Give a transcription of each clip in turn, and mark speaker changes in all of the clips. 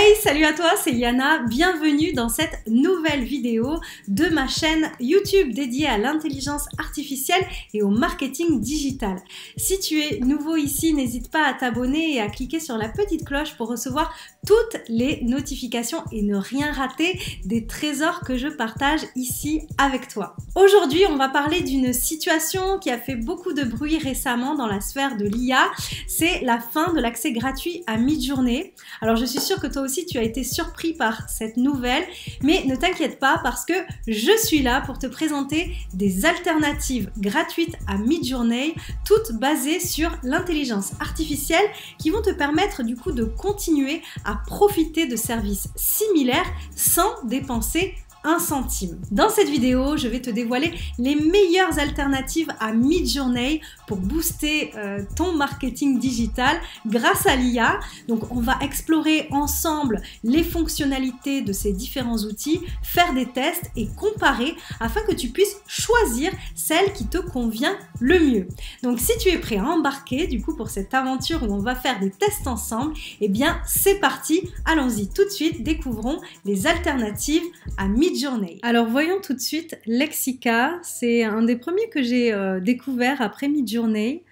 Speaker 1: Hey, salut à toi, c'est Yana, bienvenue dans cette nouvelle vidéo de ma chaîne YouTube dédiée à l'intelligence artificielle et au marketing digital. Si tu es nouveau ici, n'hésite pas à t'abonner et à cliquer sur la petite cloche pour recevoir toutes les notifications et ne rien rater des trésors que je partage ici avec toi. Aujourd'hui, on va parler d'une situation qui a fait beaucoup de bruit récemment dans la sphère de l'IA, c'est la fin de l'accès gratuit à Midjourney. Alors je suis sûre que toi aussi tu as été surpris par cette nouvelle, mais ne t'inquiète pas parce que je suis là pour te présenter des alternatives gratuites à Midjourney, toutes basées sur l'intelligence artificielle qui vont te permettre du coup de continuer à profiter de services similaires sans dépenser un centime. Dans cette vidéo, je vais te dévoiler les meilleures alternatives à Midjourney pour booster ton marketing digital grâce à l'IA. Donc, on va explorer ensemble les fonctionnalités de ces différents outils, faire des tests et comparer afin que tu puisses choisir celle qui te convient le mieux. Donc, si tu es prêt à embarquer du coup pour cette aventure où on va faire des tests ensemble, eh bien, c'est parti. Allons-y tout de suite, découvrons les alternatives à Midjourney. Alors voyons tout de suite Lexica, c'est un des premiers que j'ai découvert après Midjourney.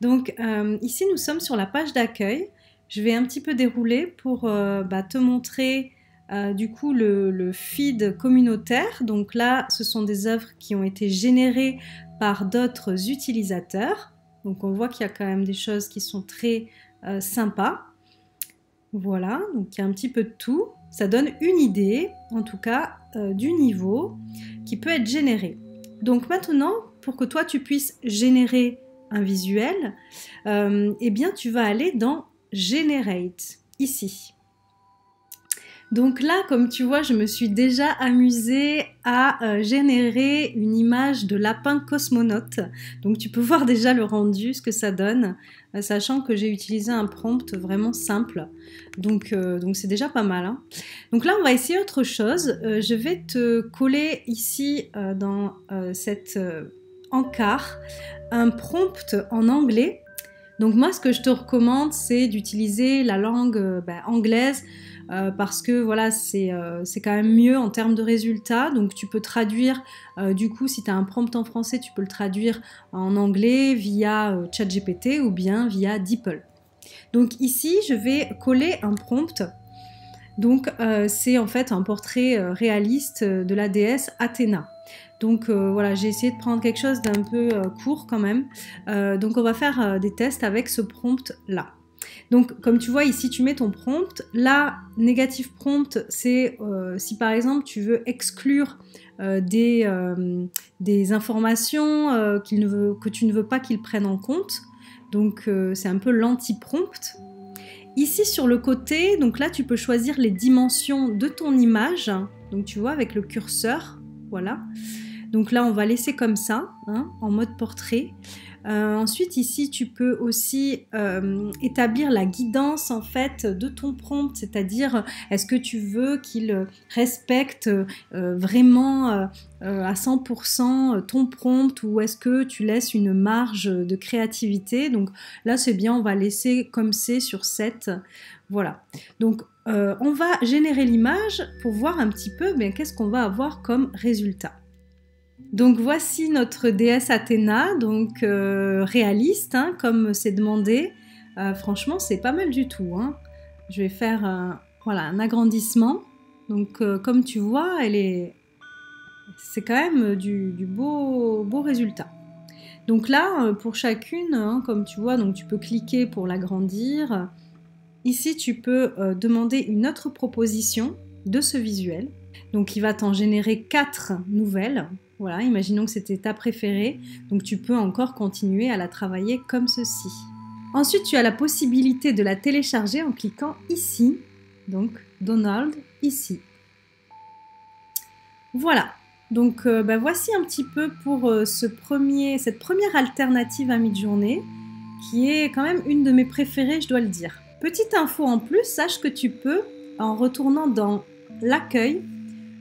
Speaker 1: Donc ici nous sommes sur la page d'accueil. Je vais un petit peu dérouler pour te montrer du coup le feed communautaire. Donc là ce sont des œuvres qui ont été générées par d'autres utilisateurs. Donc on voit qu'il y a quand même des choses qui sont très sympas. Voilà, donc il y a un petit peu de tout. Ça donne une idée, en tout cas, du niveau qui peut être généré. Donc maintenant, pour que toi tu puisses générer un visuel, eh bien tu vas aller dans Generate, ici. Donc là, comme tu vois, je me suis déjà amusée à générer une image de lapin cosmonaute. Donc tu peux voir déjà le rendu, ce que ça donne, sachant que j'ai utilisé un prompt vraiment simple. Donc c'est déjà pas mal, hein. Donc là, on va essayer autre chose. Je vais te coller ici dans cet encart un prompt en anglais. Donc moi, ce que je te recommande, c'est d'utiliser la langue anglaise, parce que voilà, c'est quand même mieux en termes de résultats. Donc tu peux traduire, du coup si tu as un prompt en français, tu peux le traduire en anglais via ChatGPT ou bien via DeepL. Donc ici je vais coller un prompt. Donc c'est en fait un portrait réaliste de la déesse Athéna. Donc voilà, j'ai essayé de prendre quelque chose d'un peu court quand même. Donc on va faire des tests avec ce prompt là. Donc, comme tu vois ici, tu mets ton prompt. Là, négatif prompt, c'est si par exemple tu veux exclure des informations que tu ne veux pas qu'ils prennent en compte. Donc, c'est un peu l'anti-prompt. Ici, sur le côté, donc là, tu peux choisir les dimensions de ton image. Donc, tu vois, avec le curseur, voilà. Donc là, on va laisser comme ça, hein, en mode portrait. Ensuite, ici, tu peux aussi établir la guidance en fait de ton prompt, c'est-à-dire est-ce que tu veux qu'il respecte vraiment à 100% ton prompt ou est-ce que tu laisses une marge de créativité. Donc là, c'est bien, on va laisser comme c'est sur 7. Voilà. Donc, on va générer l'image pour voir un petit peu qu'est-ce qu'on va avoir comme résultat. Donc voici notre déesse Athéna, donc réaliste, hein, comme c'est demandé. Franchement, c'est pas mal du tout, hein. Je vais faire voilà, un agrandissement. Donc comme tu vois, c'est quand même du beau résultat. Donc là, pour chacune, hein, comme tu vois, donc tu peux cliquer pour l'agrandir. Ici, tu peux demander une autre proposition de ce visuel. Donc il va t'en générer 4 nouvelles. Voilà, imaginons que c'était ta préférée, donc tu peux encore continuer à la travailler comme ceci. Ensuite, tu as la possibilité de la télécharger en cliquant ici, donc Donald, ici. Voilà, donc voici un petit peu pour cette première alternative à Midjourney, qui est quand même une de mes préférées, je dois le dire. Petite info en plus, sache que tu peux, en retournant dans l'accueil,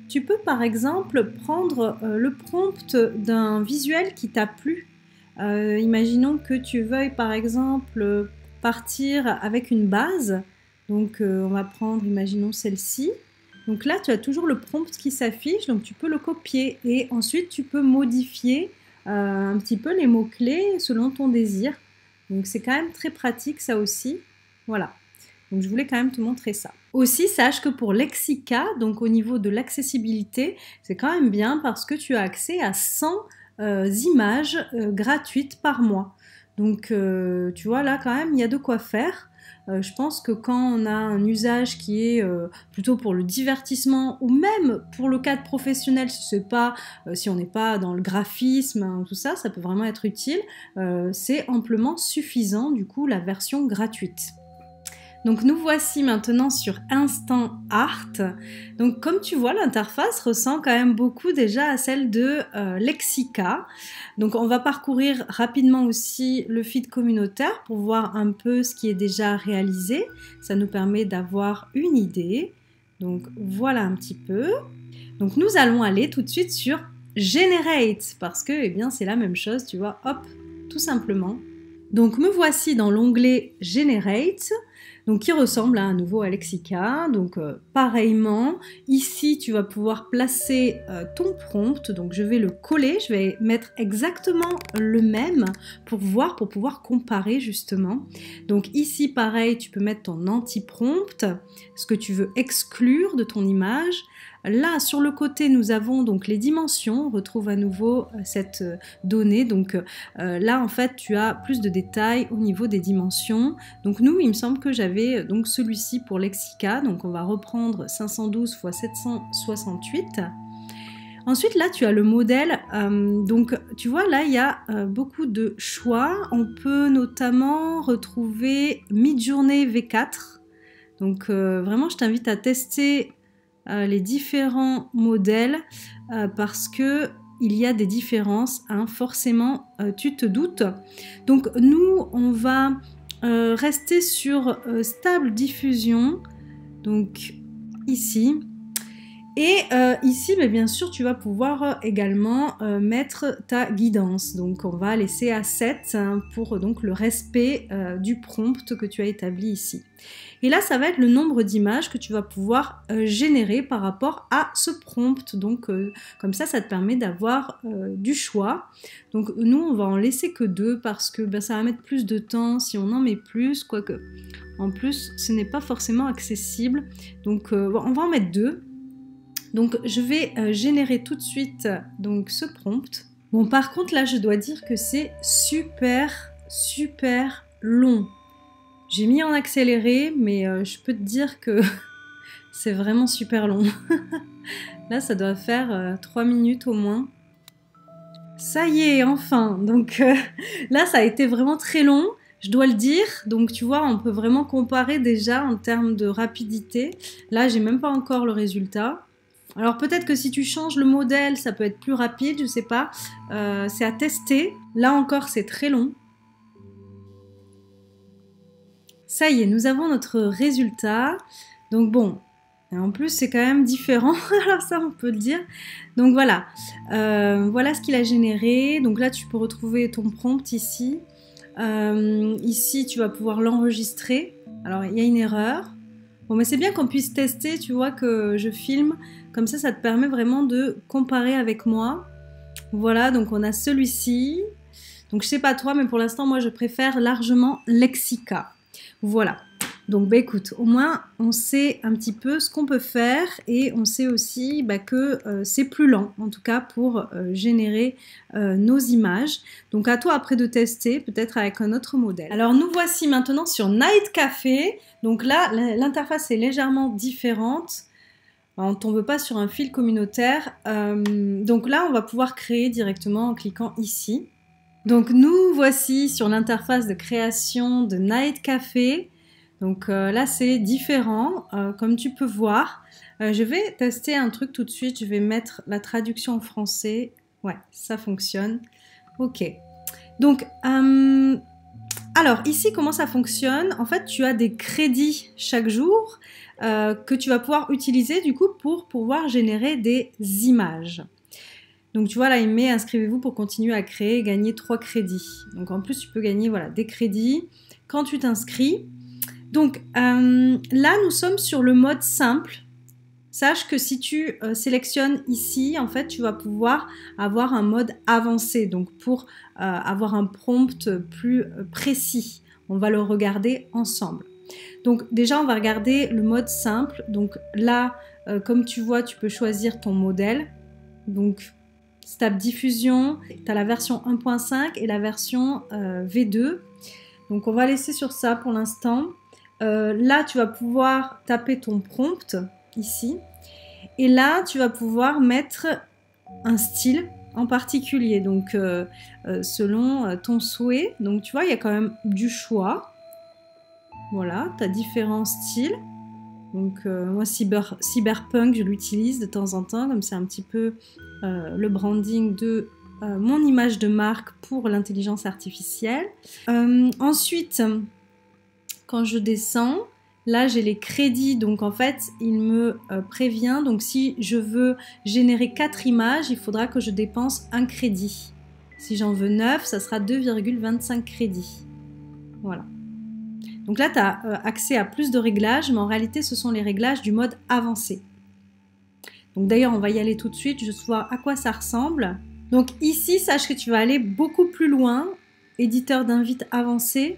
Speaker 1: tu peux par exemple prendre le prompt d'un visuel qui t'a plu. Imaginons que tu veuilles par exemple partir avec une base Donc on va prendre, imaginons celle-ci. Donc là, tu as toujours le prompt qui s'affiche, donc tu peux le copier et ensuite tu peux modifier un petit peu les mots-clés selon ton désir. Donc c'est quand même très pratique ça aussi. Voilà. Donc je voulais quand même te montrer ça. Aussi, sache que pour Lexica, donc au niveau de l'accessibilité, c'est quand même bien parce que tu as accès à 100 images gratuites par mois. Donc tu vois là quand même, il y a de quoi faire. Je pense que quand on a un usage qui est plutôt pour le divertissement ou même pour le cadre professionnel, si on n'est pas dans le graphisme, hein, tout ça, ça peut vraiment être utile. C'est amplement suffisant du coup la version gratuite. Donc nous voici maintenant sur Instant Art. Donc comme tu vois, l'interface ressemble quand même beaucoup déjà à celle de Lexica. Donc on va parcourir rapidement aussi le feed communautaire pour voir un peu ce qui est déjà réalisé. Ça nous permet d'avoir une idée. Donc voilà un petit peu. Donc nous allons aller tout de suite sur Generate parce que eh bien c'est la même chose, tu vois, hop, tout simplement. Donc me voici dans l'onglet Generate. Donc qui ressemble à nouveau à Lexica. Donc pareillement, ici tu vas pouvoir placer ton prompt. Donc je vais le coller, je vais mettre exactement le même pour voir, pour pouvoir comparer justement. Donc ici pareil, tu peux mettre ton anti-prompt, ce que tu veux exclure de ton image. Là, sur le côté, nous avons donc les dimensions. On retrouve à nouveau cette donnée. Donc là, en fait, tu as plus de détails au niveau des dimensions. Donc nous, il me semble que j'avais donc celui-ci pour Lexica. Donc on va reprendre 512 x 768. Ensuite, là, tu as le modèle. Donc, tu vois, là, il y a beaucoup de choix. On peut notamment retrouver Midjourney V4. Donc, vraiment, je t'invite à tester les différents modèles parce que il y a des différences, hein, forcément tu te doutes. Donc nous on va rester sur stable diffusion, donc ici. Et ici, mais bien sûr, tu vas pouvoir également mettre ta guidance. Donc, on va laisser à 7 hein, pour donc, le respect du prompt que tu as établi ici. Et là, ça va être le nombre d'images que tu vas pouvoir générer par rapport à ce prompt. Donc, comme ça te permet d'avoir du choix. Donc, nous, on va en laisser que 2 parce que ben, ça va mettre plus de temps si on en met plus. Quoique, en plus, ce n'est pas forcément accessible. Donc, bon, on va en mettre 2. Donc je vais générer tout de suite donc, ce prompt. Bon par contre là je dois dire que c'est super long. J'ai mis en accéléré mais je peux te dire que c'est vraiment super long. Là ça doit faire 3 minutes au moins. Ça y est enfin. Donc là ça a été vraiment très long. Je dois le dire, donc tu vois, on peut vraiment comparer déjà en termes de rapidité. Là j'ai même pas encore le résultat. Alors peut-être que si tu changes le modèle, ça peut être plus rapide, je sais pas. C'est à tester. Là encore, c'est très long. Ça y est, nous avons notre résultat. Donc bon, et en plus c'est quand même différent. Alors ça, on peut le dire. Donc voilà, voilà ce qu'il a généré. Donc là, tu peux retrouver ton prompt ici. Ici, tu vas pouvoir l'enregistrer. Alors il y a une erreur. Bon, mais c'est bien qu'on puisse tester, tu vois, que je filme. Comme ça te permet vraiment de comparer avec moi. Voilà, donc on a celui-ci. Donc je sais pas toi, mais pour l'instant, moi, je préfère largement Lexica. Voilà. Donc, bah, écoute, au moins, on sait un petit peu ce qu'on peut faire et on sait aussi bah, que c'est plus lent, en tout cas, pour générer nos images. Donc, à toi après de tester, peut-être avec un autre modèle. Alors, nous voici maintenant sur Night Café. Donc là, l'interface est légèrement différente. On ne tombe pas sur un fil communautaire. Donc là, on va pouvoir créer directement en cliquant ici. Donc nous voici sur l'interface de création de Night Café. Donc là, c'est différent, comme tu peux voir. Je vais tester un truc tout de suite. Je vais mettre la traduction en français. Ouais, ça fonctionne. Ok. Donc, alors ici, comment ça fonctionne? En fait, tu as des crédits chaque jour que tu vas pouvoir utiliser du coup pour pouvoir générer des images. Donc tu vois là il met inscrivez-vous pour continuer à créer et gagner 3 crédits. Donc en plus tu peux gagner voilà, des crédits quand tu t'inscris. Donc là, nous sommes sur le mode simple. Sache que si tu sélectionnes ici, en fait, tu vas pouvoir avoir un mode avancé. Donc pour avoir un prompt plus précis, on va le regarder ensemble. Donc déjà, on va regarder le mode simple. Donc là, comme tu vois, tu peux choisir ton modèle. Donc, tu tapes diffusion, tu as la version 1.5 et la version V2. Donc, on va laisser sur ça pour l'instant. Là, tu vas pouvoir taper ton prompt ici. Et là, tu vas pouvoir mettre un style en particulier. Donc, selon ton souhait. Donc, tu vois, il y a quand même du choix. Voilà, tu as différents styles. Donc moi Cyberpunk je l'utilise de temps en temps, comme c'est un petit peu le branding de mon image de marque pour l'intelligence artificielle. Ensuite, quand je descends, là j'ai les crédits, donc en fait il me prévient, donc si je veux générer 4 images, il faudra que je dépense un crédit. Si j'en veux 9, ça sera 2,25 crédits. Voilà. Donc là, tu as accès à plus de réglages, mais en réalité, ce sont les réglages du mode avancé. Donc d'ailleurs, on va y aller tout de suite, juste voir à quoi ça ressemble. Donc ici, sache que tu vas aller beaucoup plus loin. Éditeur d'invite avancé.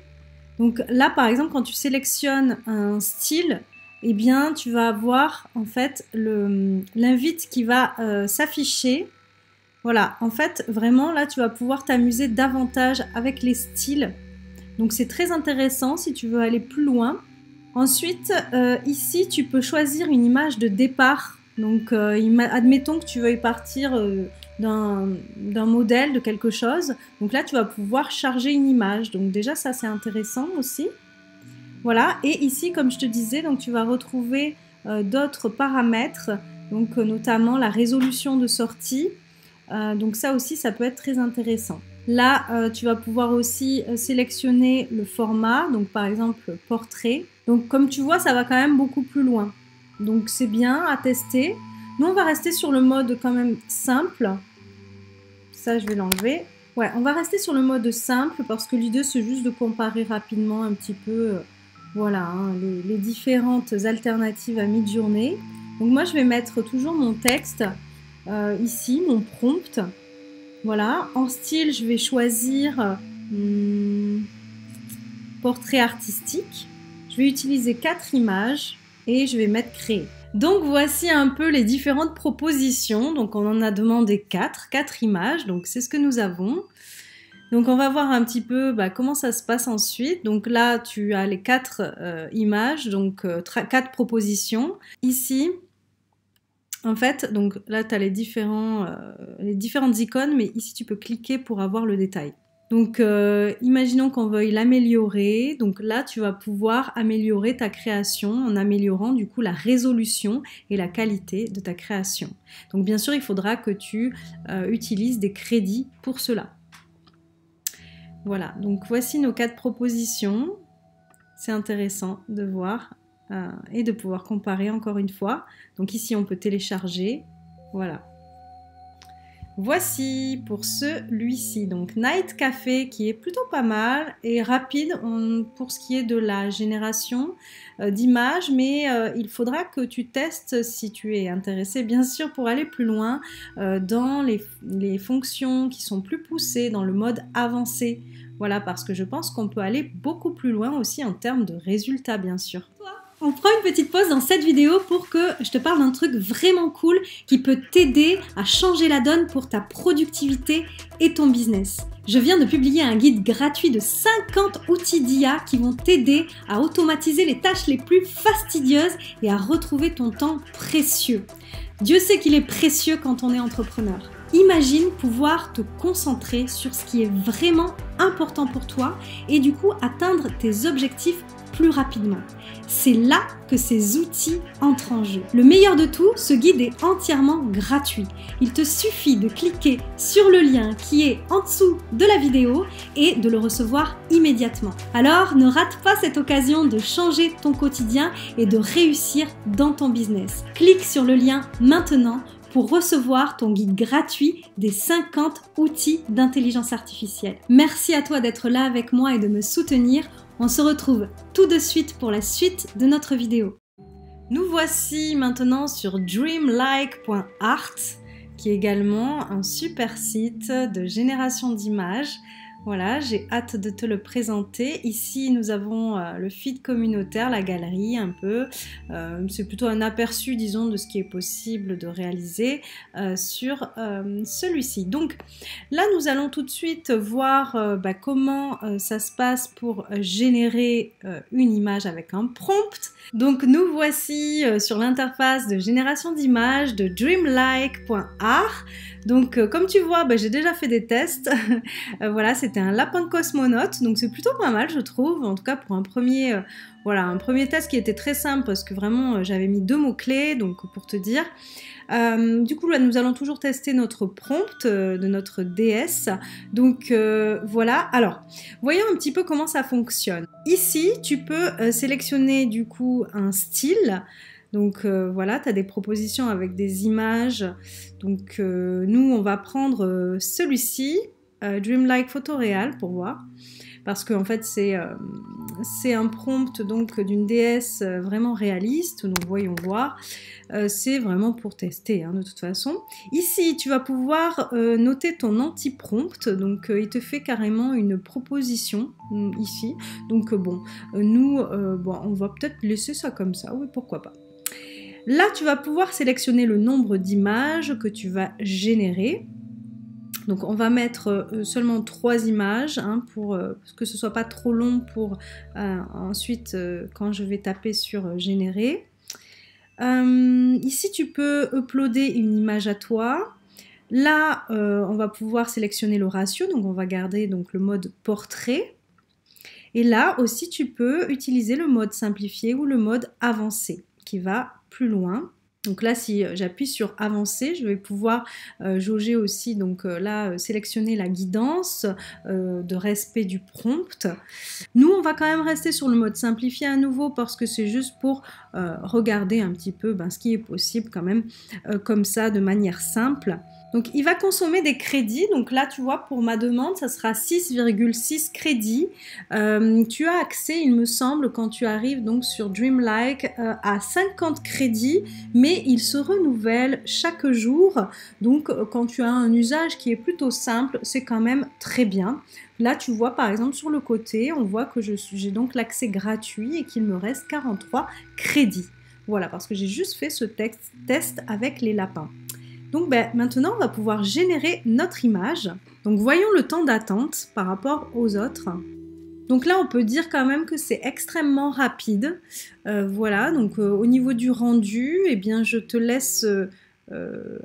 Speaker 1: Donc là, par exemple, quand tu sélectionnes un style, eh bien, tu vas avoir en fait l'invite qui va s'afficher. Voilà, en fait, vraiment, là, tu vas pouvoir t'amuser davantage avec les styles. Donc c'est très intéressant si tu veux aller plus loin. Ensuite, ici, tu peux choisir une image de départ. Donc admettons que tu veuilles partir d'un modèle, de quelque chose. Donc là, tu vas pouvoir charger une image. Donc déjà, ça c'est intéressant aussi. Voilà, et ici, comme je te disais, donc tu vas retrouver d'autres paramètres, donc notamment la résolution de sortie. Donc ça aussi, ça peut être très intéressant. Là, tu vas pouvoir aussi sélectionner le format, donc par exemple portrait. Donc comme tu vois, ça va quand même beaucoup plus loin. Donc c'est bien à tester. Nous, on va rester sur le mode quand même simple. Ça, je vais l'enlever. Ouais, on va rester sur le mode simple parce que l'idée, c'est juste de comparer rapidement un petit peu voilà, hein, les différentes alternatives à mi-journée. Donc moi, je vais mettre toujours mon texte ici, mon prompt. Voilà, en style, je vais choisir portrait artistique. Je vais utiliser 4 images et je vais mettre créer. Donc voici un peu les différentes propositions. Donc on en a demandé 4 images, donc c'est ce que nous avons. Donc on va voir un petit peu comment ça se passe ensuite. Donc là, tu as les 4 images, donc 4 propositions. Ici, en fait, donc là, tu as les différentes icônes, mais ici, tu peux cliquer pour avoir le détail. Donc, imaginons qu'on veuille l'améliorer. Donc là, tu vas pouvoir améliorer ta création en améliorant du coup la résolution et la qualité de ta création. Donc, bien sûr, il faudra que tu utilises des crédits pour cela. Voilà, donc voici nos 4 propositions. C'est intéressant de voir. Et de pouvoir comparer encore une fois. Donc ici on peut télécharger, voilà. Voici pour celui-ci, donc Night Café qui est plutôt pas mal et rapide pour ce qui est de la génération d'images, mais il faudra que tu testes si tu es intéressé bien sûr pour aller plus loin dans les fonctions qui sont plus poussées dans le mode avancé. Voilà, parce que je pense qu'on peut aller beaucoup plus loin aussi en termes de résultats bien sûr. On prend une petite pause dans cette vidéo pour que je te parle d'un truc vraiment cool qui peut t'aider à changer la donne pour ta productivité et ton business. Je viens de publier un guide gratuit de 50 outils d'IA qui vont t'aider à automatiser les tâches les plus fastidieuses et à retrouver ton temps précieux. Dieu sait qu'il est précieux quand on est entrepreneur. Imagine pouvoir te concentrer sur ce qui est vraiment important pour toi et du coup atteindre tes objectifs plus rapidement. C'est là que ces outils entrent en jeu. Le meilleur de tout, ce guide est entièrement gratuit. Il te suffit de cliquer sur le lien qui est en dessous de la vidéo et de le recevoir immédiatement. Alors, ne rate pas cette occasion de changer ton quotidien et de réussir dans ton business. Clique sur le lien maintenant pour recevoir ton guide gratuit des 50 outils d'intelligence artificielle. Merci à toi d'être là avec moi et de me soutenir. On se retrouve tout de suite pour la suite de notre vidéo. Nous voici maintenant sur dreamlike.art, qui est également un super site de génération d'images. Voilà, j'ai hâte de te le présenter. Ici, nous avons le feed communautaire, la galerie un peu. C'est plutôt un aperçu, disons, de ce qui est possible de réaliser sur celui-ci. Donc là, nous allons tout de suite voir comment ça se passe pour générer une image avec un prompt. Donc nous voici sur l'interface de génération d'images de dreamlike.art. Donc comme tu vois, j'ai déjà fait des tests. Voilà, c'était un lapin cosmonaute, donc c'est plutôt pas mal je trouve, en tout cas pour un premier test qui était très simple parce que vraiment j'avais mis 2 mots-clés, donc pour te dire. Du coup là nous allons toujours tester notre prompt de notre DS. Donc voilà, alors voyons un petit peu comment ça fonctionne. Ici tu peux sélectionner du coup un style. Donc voilà, tu as des propositions avec des images. Donc nous on va prendre celui-ci, Dreamlike Photoreal, pour voir. Parce qu'en fait c'est un prompt donc d'une DS vraiment réaliste, donc voyons voir. C'est vraiment pour tester de toute façon. Ici tu vas pouvoir noter ton anti-prompt, donc il te fait carrément une proposition ici. Donc nous on va peut-être laisser ça comme ça, oui pourquoi pas. Là tu vas pouvoir sélectionner le nombre d'images que tu vas générer. Donc on va mettre seulement 3 images pour que ce soit pas trop long pour ensuite quand je vais taper sur générer. Ici tu peux uploader une image à toi. Là on va pouvoir sélectionner le ratio, donc on va garder donc le mode portrait. Et là aussi tu peux utiliser le mode simplifié ou le mode avancé qui va plus loin. Donc là, si j'appuie sur avancer, je vais pouvoir jauger aussi, donc là, sélectionner la guidance de respect du prompt. Nous, on va quand même rester sur le mode simplifié à nouveau parce que c'est juste pour regarder un petit peu ce qui est possible quand même comme ça, de manière simple. Donc il va consommer des crédits, donc là tu vois pour ma demande ça sera 6,6 crédits. Tu as accès il me semble quand tu arrives donc sur Dreamlike à 50 crédits, mais il se renouvelle chaque jour, donc quand tu as un usage qui est plutôt simple c'est quand même très bien. Là tu vois par exemple sur le côté on voit que j'ai donc l'accès gratuit et qu'il me reste 43 crédits. Voilà, parce que j'ai juste fait ce test avec les lapins. Donc maintenant, on va pouvoir générer notre image. Donc voyons le temps d'attente par rapport aux autres. Donc là, on peut dire quand même que c'est extrêmement rapide. Voilà, donc au niveau du rendu, eh bien, je te laisse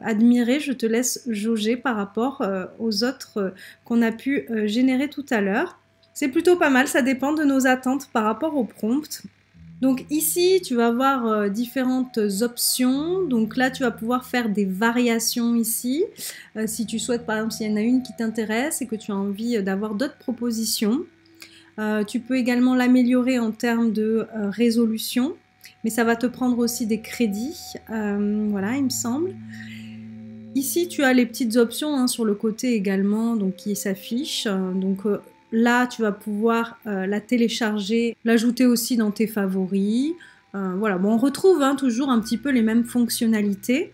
Speaker 1: admirer, je te laisse jauger par rapport aux autres qu'on a pu générer tout à l'heure. C'est plutôt pas mal, ça dépend de nos attentes par rapport au prompt. Donc ici, tu vas avoir différentes options. Donc là, tu vas pouvoir faire des variations ici. Si tu souhaites, par exemple, s'il y en a une qui t'intéresse et que tu as envie d'avoir d'autres propositions. Tu peux également l'améliorer en termes de résolution. Mais ça va te prendre aussi des crédits. Voilà, il me semble. Ici, tu as les petites options sur le côté également donc, qui s'affichent. Là, tu vas pouvoir la télécharger, l'ajouter aussi dans tes favoris. Voilà, on retrouve toujours un petit peu les mêmes fonctionnalités.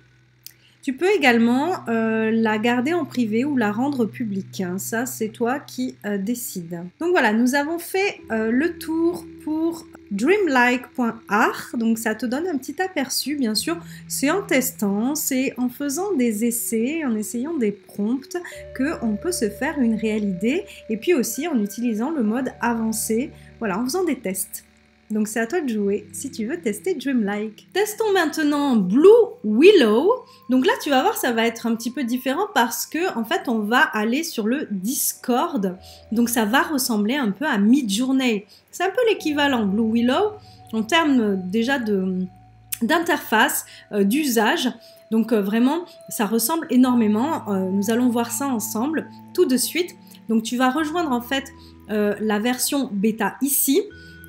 Speaker 1: Tu peux également la garder en privé ou la rendre publique. Ça, c'est toi qui décides. Donc voilà, nous avons fait le tour pour dreamlike.art. Donc ça te donne un petit aperçu, bien sûr. C'est en testant, c'est en faisant des essais, en essayant des prompts qu'on peut se faire une réelle idée. Et puis aussi en utilisant le mode avancé, voilà, en faisant des tests. Donc c'est à toi de jouer si tu veux tester Dreamlike. Testons maintenant Blue Willow. Donc là tu vas voir ça va être un petit peu différent parce que en fait on va aller sur le Discord. Donc ça va ressembler un peu à Midjourney. C'est un peu l'équivalent Blue Willow en termes déjà d'interface, d'usage. Donc vraiment ça ressemble énormément. Nous allons voir ça ensemble tout de suite. Donc tu vas rejoindre en fait la version bêta ici.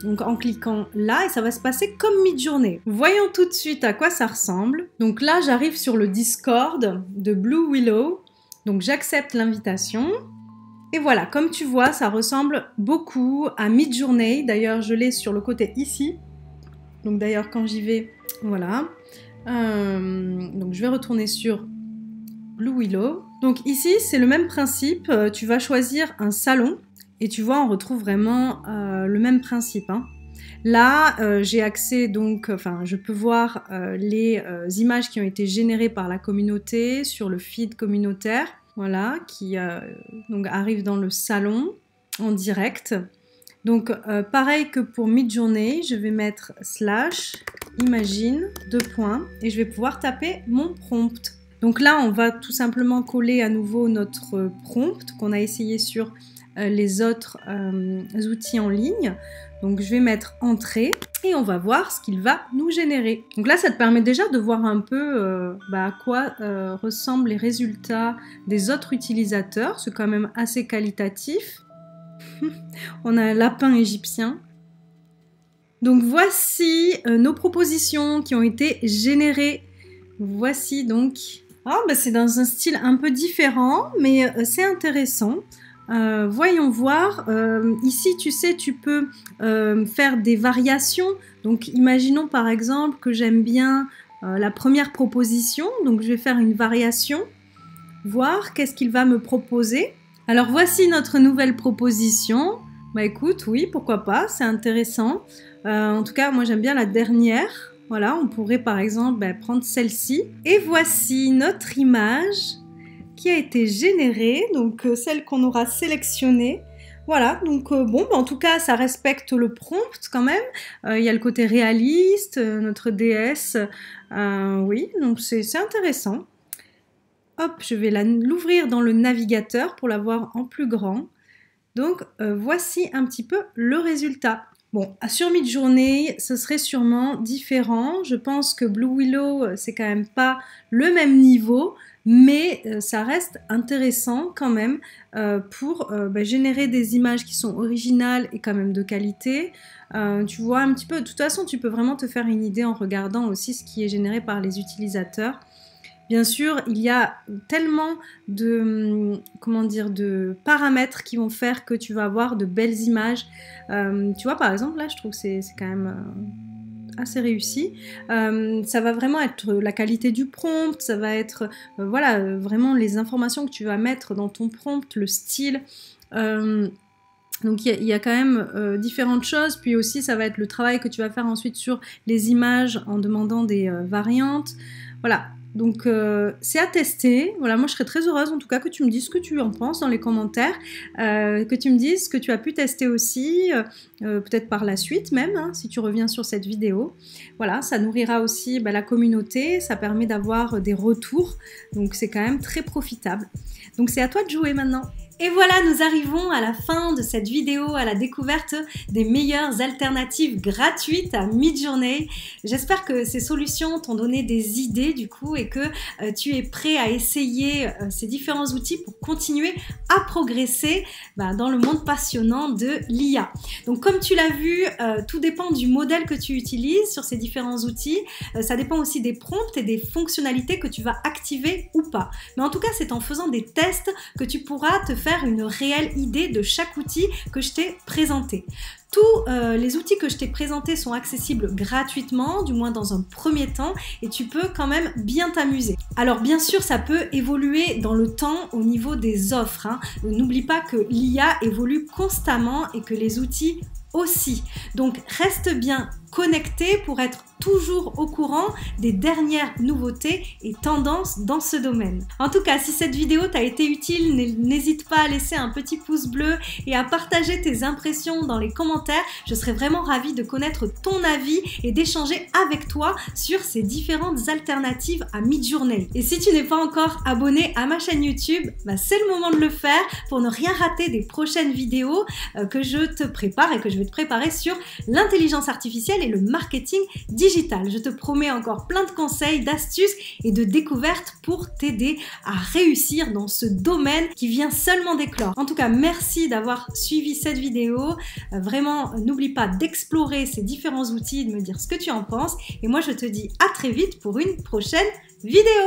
Speaker 1: Donc en cliquant là et ça va se passer comme Midjourney. Voyons tout de suite à quoi ça ressemble. Donc là j'arrive sur le Discord de Blue Willow. Donc j'accepte l'invitation. Et voilà, comme tu vois, ça ressemble beaucoup à Midjourney. D'ailleurs, je l'ai sur le côté ici. Donc d'ailleurs, quand j'y vais, voilà. Donc je vais retourner sur Blue Willow. Donc ici, c'est le même principe. Tu vas choisir un salon et tu vois, on retrouve vraiment le même principe, hein. Là, j'ai accès donc, je peux voir les images qui ont été générées par la communauté sur le feed communautaire. Voilà, qui donc arrive dans le salon en direct. Donc pareil que pour Midjourney, je vais mettre /imagine et je vais pouvoir taper mon prompt. Donc là, on va tout simplement coller à nouveau notre prompt qu'on a essayé sur les autres outils en ligne. Donc je vais mettre entrée et on va voir ce qu'il va nous générer. Donc là, ça te permet déjà de voir un peu à quoi ressemblent les résultats des autres utilisateurs. C'est quand même assez qualitatif. On a un lapin égyptien. Donc voici nos propositions qui ont été générées. Voici donc... c'est dans un style un peu différent, mais c'est intéressant. Voyons voir. Ici, tu sais, tu peux faire des variations. Donc, imaginons par exemple que j'aime bien la première proposition. Donc, je vais faire une variation, voir qu'est-ce qu'il va me proposer. Alors, voici notre nouvelle proposition. Bah écoute, oui, pourquoi pas, c'est intéressant. En tout cas, moi, j'aime bien la dernière. Voilà, on pourrait par exemple prendre celle-ci. Et voici notre image qui a été générée, donc celle qu'on aura sélectionnée. Voilà, donc en tout cas, ça respecte le prompt quand même. Il y a le côté réaliste, notre déesse. Oui, donc c'est intéressant. Hop, je vais l'ouvrir dans le navigateur pour la voir en plus grand. Donc, voici un petit peu le résultat. Bon, sur Midjourney, ce serait sûrement différent. Je pense que Blue Willow, c'est quand même pas le même niveau, mais ça reste intéressant quand même pour générer des images qui sont originales et quand même de qualité. Tu vois un petit peu, de toute façon, tu peux vraiment te faire une idée en regardant aussi ce qui est généré par les utilisateurs. Bien sûr, il y a tellement de, de paramètres qui vont faire que tu vas avoir de belles images. Tu vois, par exemple, là, je trouve que c'est quand même assez réussi. Ça va vraiment être la qualité du prompt, ça va être vraiment les informations que tu vas mettre dans ton prompt, le style. Donc il y a quand même différentes choses, puis aussi ça va être le travail que tu vas faire ensuite sur les images en demandant des variantes. Voilà. Donc c'est à tester. Voilà, moi je serais très heureuse en tout cas que tu me dises ce que tu en penses dans les commentaires, que tu me dises ce que tu as pu tester aussi, peut-être par la suite même, hein, si tu reviens sur cette vidéo. Voilà, ça nourrira aussi la communauté, ça permet d'avoir des retours, donc c'est quand même très profitable. Donc c'est à toi de jouer maintenant. Et voilà, nous arrivons à la fin de cette vidéo, à la découverte des meilleures alternatives gratuites à Midjourney. J'espère que ces solutions t'ont donné des idées du coup et que tu es prêt à essayer ces différents outils pour continuer à progresser dans le monde passionnant de l'IA. Donc comme tu l'as vu, tout dépend du modèle que tu utilises sur ces différents outils. Ça dépend aussi des prompts et des fonctionnalités que tu vas activer ou pas. Mais en tout cas, c'est en faisant des tests que tu pourras te faire une réelle idée de chaque outil que je t'ai présenté. Tous les outils que je t'ai présentés sont accessibles gratuitement, du moins dans un premier temps, et tu peux quand même bien t'amuser. Alors bien sûr, ça peut évoluer dans le temps au niveau des offres, hein. N'oublie pas que l'IA évolue constamment et que les outils aussi. Donc reste bien connecté pour être toujours au courant des dernières nouveautés et tendances dans ce domaine. En tout cas, si cette vidéo t'a été utile, n'hésite pas à laisser un petit pouce bleu et à partager tes impressions dans les commentaires. Je serais vraiment ravie de connaître ton avis et d'échanger avec toi sur ces différentes alternatives à Midjourney. Et si tu n'es pas encore abonné à ma chaîne YouTube, c'est le moment de le faire pour ne rien rater des prochaines vidéos que je te prépare et que je vais te préparer sur l'intelligence artificielle et le marketing digital. Je te promets encore plein de conseils, d'astuces et de découvertes pour t'aider à réussir dans ce domaine qui vient seulement d'éclore. En tout cas, merci d'avoir suivi cette vidéo. Vraiment, n'oublie pas d'explorer ces différents outils, de me dire ce que tu en penses. Et moi, je te dis à très vite pour une prochaine vidéo.